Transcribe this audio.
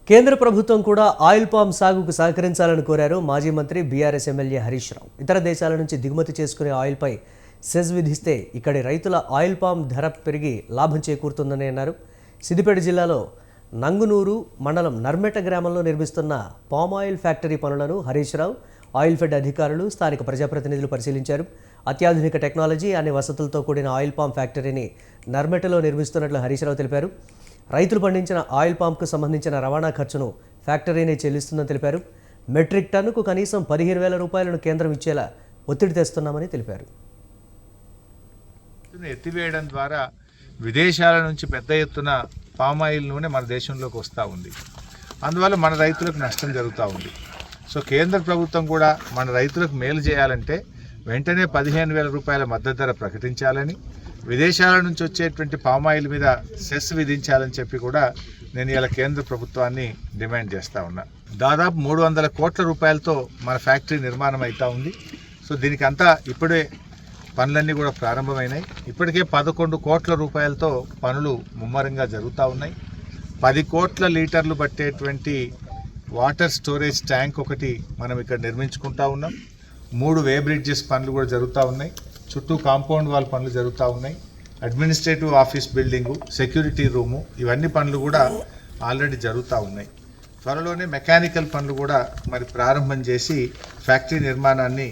కేంద్ర ప్రభుత్వం కూడా ఆయిల్ పామ్ సాగుకు సహకరించాలని కోరారు మాజీ మంత్రి బీఆర్ఎస్ ఎమ్మెల్యే హరీష్ రావు. ఇతర దేశాల నుంచి దిగుమతి చేసుకునే ఆయిల్పై సెజ్ విధిస్తే ఇక్కడి రైతుల ఆయిల్ పామ్ ధర పెరిగి లాభం చేకూరుతుందని అన్నారు. సిద్దిపేట జిల్లాలో నంగునూరు మండలం నర్మెట గ్రామంలో నిర్మిస్తున్న పామ్ ఆయిల్ ఫ్యాక్టరీ పనులను హరీష్ రావు, ఆయిల్ ఫెడ్ అధికారులు, స్థానిక ప్రజాప్రతినిధులు పరిశీలించారు. అత్యాధునిక టెక్నాలజీ, అన్ని వసతులతో కూడిన ఆయిల్ పామ్ ఫ్యాక్టరీని నర్మెటలో నిర్మిస్తున్నట్లు హరీష్ రావు తెలిపారు. రైతులు పండించిన ఆయిల్ పాంకు సంబంధించిన రవాణా ఖర్చును ఫ్యాక్టరీనే చెల్లిస్తుందని తెలిపారు. మెట్రిక్ టన్నుకు కనీసం 15,000 రూపాయలను కేంద్రం ఇచ్చేలా ఒత్తిడి తెస్తున్నామని తెలిపారు. ఎత్తివేయడం ద్వారా విదేశాల నుంచి పెద్ద ఎత్తున పామ్ ఆయిల్ నూనె మన దేశంలోకి వస్తూ ఉంది. అందువల్ల మన రైతులకు నష్టం జరుగుతూ ఉంది. సో కేంద్ర ప్రభుత్వం కూడా మన రైతులకు మేలు చేయాలంటే వెంటనే 15,000 రూపాయల మద్దతు ధర ప్రకటించాలని, విదేశాల నుంచి వచ్చేటువంటి పామ్ ఆయిల్ మీద సెస్ విధించాలని చెప్పి కూడా నేను ఇలా కేంద్ర ప్రభుత్వాన్ని డిమాండ్ చేస్తూ ఉన్నా. దాదాపు 300 కోట్ల రూపాయలతో మన ఫ్యాక్టరీ నిర్మాణం అవుతూ ఉంది. సో దీనికి అంతా ఇప్పుడే పనులన్నీ కూడా ప్రారంభమైనాయి. ఇప్పటికే 11 కోట్ల రూపాయలతో పనులు ముమ్మరంగా జరుగుతూ ఉన్నాయి. 10 కోట్ల లీటర్లు పట్టేటువంటి వాటర్ స్టోరేజ్ ట్యాంక్ ఒకటి మనం ఇక్కడ నిర్మించుకుంటా ఉన్నాం. 3 వే బ్రిడ్జెస్ పనులు కూడా జరుగుతూ ఉన్నాయి. చుట్టూ కాంపౌండ్ వాల్ పనులు జరుగుతూ ఉన్నాయి. Administrative office building, security room, ఇవన్నీ పనులు కూడా ఆల్రెడీ జరుగుతూ ఉన్నాయి. త్వరలోనే మెకానికల్ పనులు కూడా మరి ప్రారంభం చేసి ఫ్యాక్టరీ నిర్మాణాన్ని